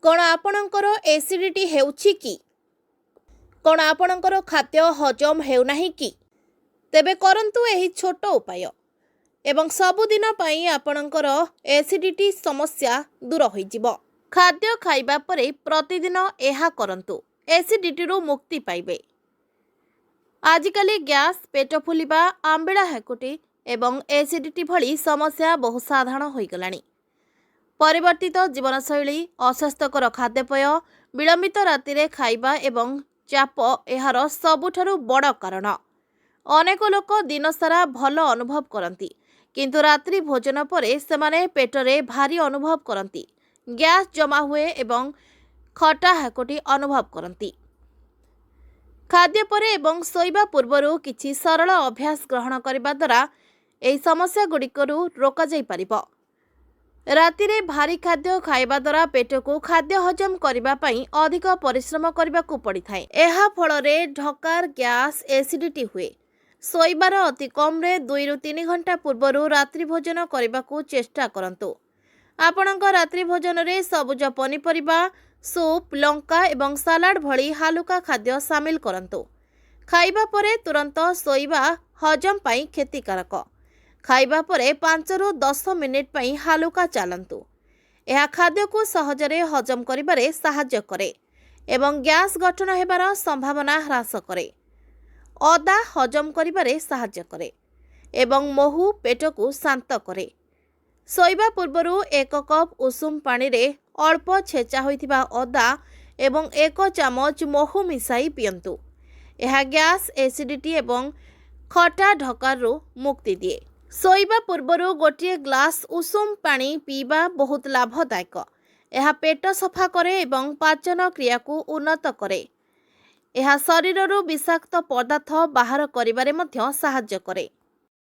कौन आपणकर एसिडिटी हेउछि कि कौन आपणकर खाद्य हजम हेउनाही कि तेबे करंतु एही छोट उपाय एवं सबुदिन पई आपणकर एसिडिटी समस्या दूर होइजिबो। खाद्य खाइबा परे प्रतिदिन एहा करंतु एसिडिटी रो मुक्ति पाइबे। आजिकाली गैस पेट फुलिबा आंबिळा हेकुटी एवं एसिडिटी भली समस्या बहु साधारण होई गलानी। परिवर्तित जीवनशैली अस्वास्थ्यकर खाद्यपेय विलंबित राति खाइबा एवं चाप एहार सबुठारु बड़ कारण। अनेक लोक दिन सारा भल अनुभव करती किंतु रात्रि भोजन परे सेमाने पेटरे भारी अनुभव करती, गैस जमा हुए एवं खटा हेकुटी अनुभव करती। खाद्य परे एवं शोइबा पूर्वरु किछि सरल अभ्यास ग्रहण करिबा द्वारा एही समस्या गुड़िकरु रोका जाई परिबो। रातिरे भारी खाद्य खाइबा द्वारा पेट को खाद्य हजम करिबा पई अधिक परिश्रम करिबा को पड़ी थाए। एहा फलरे ढकार गैस एसिडिटी हुए। शोइबार अति कम रे 2 रु 3 घंटा पूर्वरु रात्रि भोजन करिबा को चेष्टा करंतु। आपणक रात्रि भोजन रे सबुज पनिपरिबा, सूप, लंका एवं सालाड भली हालुका खाद्य शामिल करंतु। खाइबा परे तुरंत शोइबा हजम पई क्षतिकारक। खाइबा परे 5 रु 10 मिनिट पई हालुका चालंतु। यह खाद्य को सहजरे हजम करिबारे सहाय्य करे एवं गैस गठन हेबार संभावना ह्रास करे। अदा हजम करिबारे सहाय्य करे एवं महू पेट को शांत करे। शोइबा पूर्वरु 1 कप उषुम पानी रे अल्प छेचा होइथिबा अदा एवं 1 चामच महू मिसाई पियंतु। यह गैस एसिडिटी एवं खटा ढकारु मुक्ति दिए। शोइबा पूर्वरु गोटे ग्लास उषुम पानी पीबा बहुत लाभदायक। यह पेट सफा करे एवं पाचन क्रिया को उन्नत करे। यह शरीररु विषाक्त पदार्थ बाहर करिबारे मध्य सहाय्य करे।